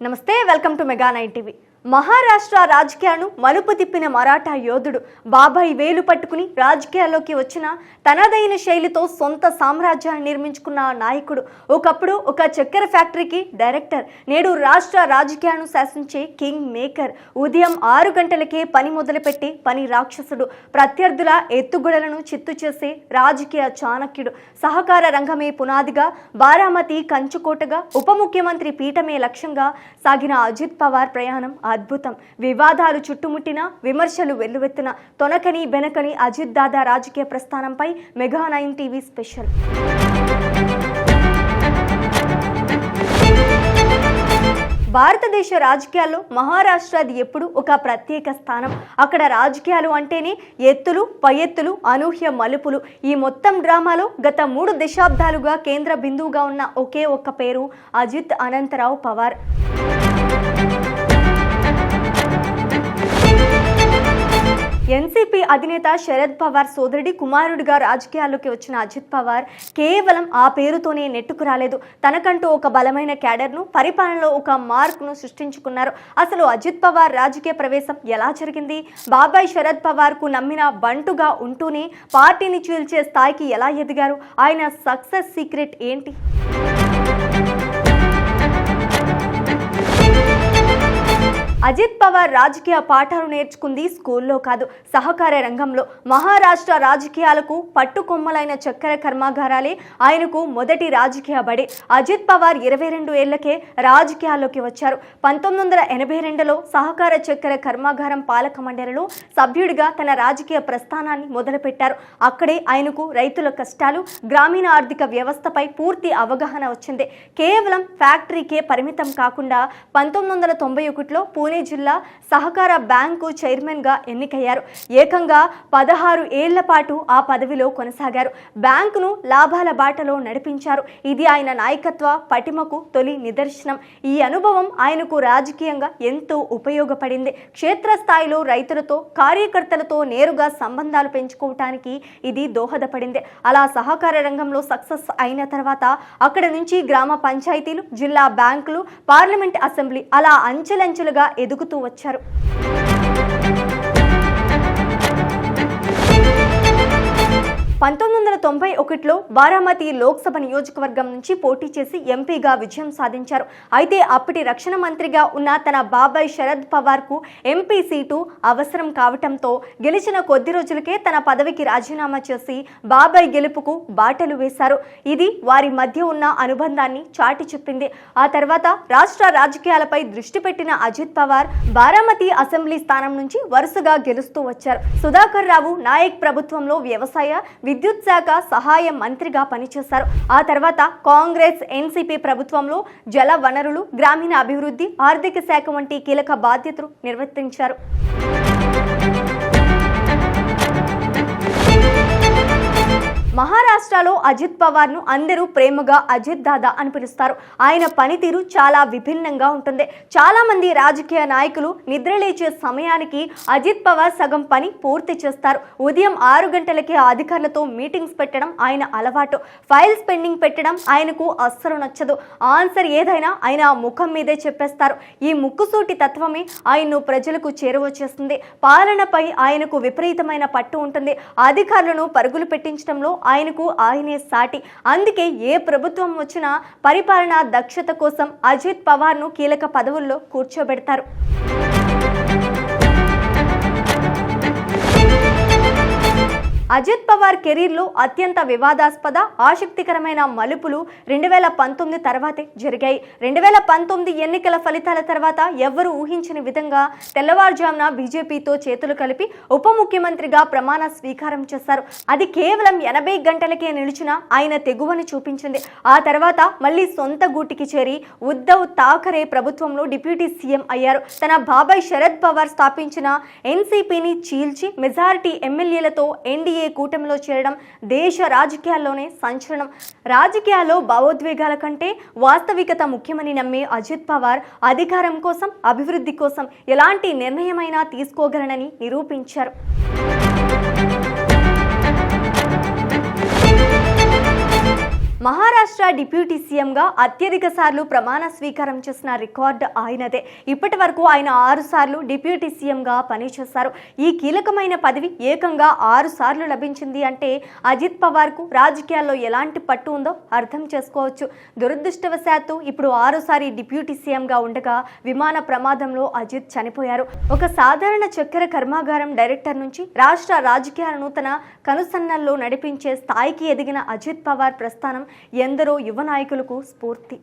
నమస్తే, welcome to mega night TV. Maharashtra రాజకీయాలను మలుపు తిప్పిన మరాఠా యోధుడు బాబాయ్ వేలు పట్టుకుని రాజకీయాల్లోకి వచ్చిన తనదైన శైలితో సొంత సామ్రాజ్యాన్ని నిర్మించుకున్న నాయకుడు. ఒకప్పుడు ఒక చక్కెర ఫ్యాక్టరీకి డైరెక్టర్, నేడు రాష్ట్ర రాజకీయాలను శాసించే కింగ్ మేకర్. ఉదయం 6 గంటలకే పని మొదలుపెట్టి పని రాక్షసుడు, ప్రత్యర్థుల ఎత్తుగడలను చిత్తు చేసే రాజకీయ చాణక్యుడు. సహకార రంగమే పునాదిగా, బారామతి కంచుకోటగా, ఉప ముఖ్యమంత్రి పీఠమే లక్ష్యంగా సాగిన అజిత్ పవార్ ప్రయాణం అద్భుతం. వివాదాలు చుట్టుముట్టిన, విమర్శలు వెల్లువెత్తిన, తొనకని బెనకని అజిత్ దాదా రాజకీయ ప్రస్థానంపై మెగా 9 టీవీ స్పెషల్. భారతదేశ రాజకీయాల్లో మహారాష్ట్రది ఎప్పుడు ఒక ప్రత్యేక స్థానం. అక్కడ రాజకీయాలు అంటేనే ఎత్తులు, పై ఎత్తులు, అనూహ్య మలుపులు. ఈ మొత్తం డ్రామాలో గత 3 దశాబ్దాలుగా కేంద్ర బిందువుగా ఉన్న ఒకే ఒక్క పేరు అజిత్ అనంతరావు పవార్. ఎన్సీపీ అధినేత శరద్ పవార్ సోదరుడి కుమారుడిగా రాజకీయాల్లోకి వచ్చిన అజిత్ పవార్ కేవలం ఆ పేరుతోనే నెట్టుకు రాలేదు. తనకంటూ ఒక బలమైన క్యాడర్ను, పరిపాలనలో ఒక మార్క్ను సృష్టించుకున్నారు. అసలు అజిత్ పవార్ రాజకీయ ప్రవేశం ఎలా జరిగింది? బాబాయ్ శరద్ పవార్కు నమ్మిన బంటుగా ఉంటూనే పార్టీని చీల్చే స్థాయికి ఎలా ఎదిగారు? ఆయన సక్సెస్ సీక్రెట్ ఏంటి? అజిత్ పవార్ రాజకీయ పాఠాలు నేర్చుకుంది స్కూల్లో కాదు, సహకార రంగంలో. మహారాష్ట్ర రాజకీయాలకు పట్టుకొమ్మలైన చక్కెర కర్మాగారాలే ఆయనకు మొదటి రాజకీయ బడి. అజిత్ పవార్ 22 ఏళ్లకే రాజకీయాల్లోకి వచ్చారు. 1982లో సహకార చక్కెర కర్మాగారం పాలక మండలిలో సభ్యుడిగా తన రాజకీయ ప్రస్థానాన్ని మొదలుపెట్టారు. అక్కడే ఆయనకు రైతుల కష్టాలు, గ్రామీణ ఆర్థిక వ్యవస్థపై పూర్తి అవగాహన వచ్చింది. కేవలం ఫ్యాక్టరీకే పరిమితం కాకుండా 1991లో పూణే జిల్లా సహకార బ్యాంకు చైర్మన్ గా ఎన్నికయ్యారు. ఏకంగా 16 ఏళ్ల పాటు ఆ పదవిలో కొనసాగారు. బ్యాంకును లాభాల బాటలో నడిపించారు. ఇది ఆయన నాయకత్వ పటిమకు తొలి నిదర్శనం. ఈ అనుభవం ఆయనకు రాజకీయంగా ఎంతో ఉపయోగపడింది. క్షేత్రస్థాయిలో రైతులతో, కార్యకర్తలతో నేరుగా సంబంధాలు పెంచుకోవటానికి ఇది దోహదపడింది. అలా సహకార రంగంలో సక్సెస్ అయిన తర్వాత అక్కడి నుంచి గ్రామ పంచాయతీలు, జిల్లా బ్యాంకులు, పార్లమెంట్, అసెంబ్లీ అలా అంచెలంచెలుగా ఎదుగుతూ వచ్చారు. 1991లో బారామతి లోక్సభ నియోజకవర్గం నుంచి పోటీ చేసి ఎంపీగా విజయం సాధించారు. అయితే అప్పటి రక్షణ మంత్రిగా ఉన్న తన బాబాయ్ శరద్ పవార్కు ఎంపీ సీటు అవసరం కావటంతో గెలిచిన కొద్ది రోజులకే తన పదవికి రాజీనామా చేసి బాబాయ్ గెలుపుకు బాటలు వేశారు. ఇది వారి మధ్య ఉన్న అనుబంధాన్ని చాటి చెప్పింది. ఆ తర్వాత రాష్ట్ర రాజకీయాలపై దృష్టి పెట్టిన అజిత్ పవార్ బారామతి అసెంబ్లీ స్థానం నుంచి వరుసగా గెలుస్తూ వచ్చారు. సుధాకర్ రావు నాయక్ ప్రభుత్వంలో వ్యవసాయ, విద్యుత్ శాఖ సహాయ మంత్రిగా పనిచేశారు. ఆ తర్వాత కాంగ్రెస్, ఎన్సీపీ ప్రభుత్వంలో జల వనరులు, గ్రామీణ అభివృద్ధి, ఆర్థిక శాఖ వంటి కీలక బాధ్యతలు నిర్వర్తించారు. మహారాష్ట్రలో అజిత్ పవార్ను అందరూ ప్రేమగా అజిత్ దాదా అని పిలుస్తారు. ఆయన పనితీరు చాలా విభిన్నంగా ఉంటుంది. చాలా మంది రాజకీయ నాయకులు నిద్రలేచే సమయానికి అజిత్ పవార్ సగం పని పూర్తి చేస్తారు. ఉదయం 6 గంటలకే అధికారులతో మీటింగ్స్ పెట్టడం ఆయన అలవాటు. ఫైల్స్ పెండింగ్ పెట్టడం ఆయనకు అస్సలు నచ్చదు. ఆన్సర్ ఏదైనా ఆయన ముఖం మీదే చెప్పేస్తారు. ఈ ముక్కుసూటి తత్వమే ఆయన్ను ప్రజలకు చేరువచేస్తుంది. పాలనపై ఆయనకు విపరీతమైన పట్టు ఉంటుంది. అధికారులను పరుగులు పెట్టించడంలో ఆయనకు ఆయనే సాటి. అందుకే ఏ ప్రభుత్వం వచ్చినా పరిపాలనా దక్షత కోసం అజిత్ పవార్ను కీలక పదవుల్లో కూర్చోబెడతారు. అజిత్ పవార్ కెరీర్లో అత్యంత వివాదాస్పద, ఆసక్తికరమైన మలుపులు 2019 తర్వాతే జరిగాయి. 2019 ఎన్నికల ఫలితాల తర్వాత ఎవ్వరూ ఊహించని విధంగా తెల్లవారుజామున బీజేపీతో చేతులు కలిపి ఉప ముఖ్యమంత్రిగా ప్రమాణ స్వీకారం చేశారు. అది కేవలం 80 గంటలకే నిలిచిన ఆయన తెగువను చూపించింది. ఆ తర్వాత మళ్ళీ సొంత గూటికి చేరి ఉద్ధవ్ ఠాకరే ప్రభుత్వంలో డిప్యూటీ సీఎం అయ్యారు. తన బాబాయ్ శరద్ పవార్ స్థాపించిన ఎన్సీపీని చీల్చి మెజారిటీ ఎమ్మెల్యేలతో ఎన్డీఏ కూటమిలో చేరడం దేశ రాజకీయాల్లోనే సంచలనం. రాజకీయాల్లో భావోద్వేగాల కంటే వాస్తవికత ముఖ్యమని నమ్మే అజిత్ పవార్ అధికారం కోసం, అభివృద్ధి కోసం ఎలాంటి నిర్ణయమైనా తీసుకోగలనని నిరూపించారు. మహారాష్ట్ర డిప్యూటీ సీఎంగా అత్యధిక సార్లు ప్రమాణ స్వీకారం చేసిన రికార్డు ఆయనదే. ఇప్పటి వరకు ఆయన 6 సార్లు డిప్యూటీ సీఎంగా పనిచేశారు. ఈ కీలకమైన పదవి ఏకంగా 6 సార్లు లభించింది అంటే అజిత్ పవార్కు రాజకీయాల్లో ఎలాంటి పట్టు ఉందో అర్థం చేసుకోవచ్చు. దురదృష్టవశాత్తు ఇప్పుడు 6సారి డిప్యూటీ సీఎంగా ఉండగా విమాన ప్రమాదంలో అజిత్ చనిపోయారు. ఒక సాధారణ చక్కెర కర్మాగారం డైరెక్టర్ నుంచి రాష్ట్ర రాజకీయాలను తన కనుసన్నల్లో నడిపించే స్థాయికి ఎదిగిన అజిత్ పవార్ ప్రస్థానం ఎందరో యువ నాయకులకు స్ఫూర్తి.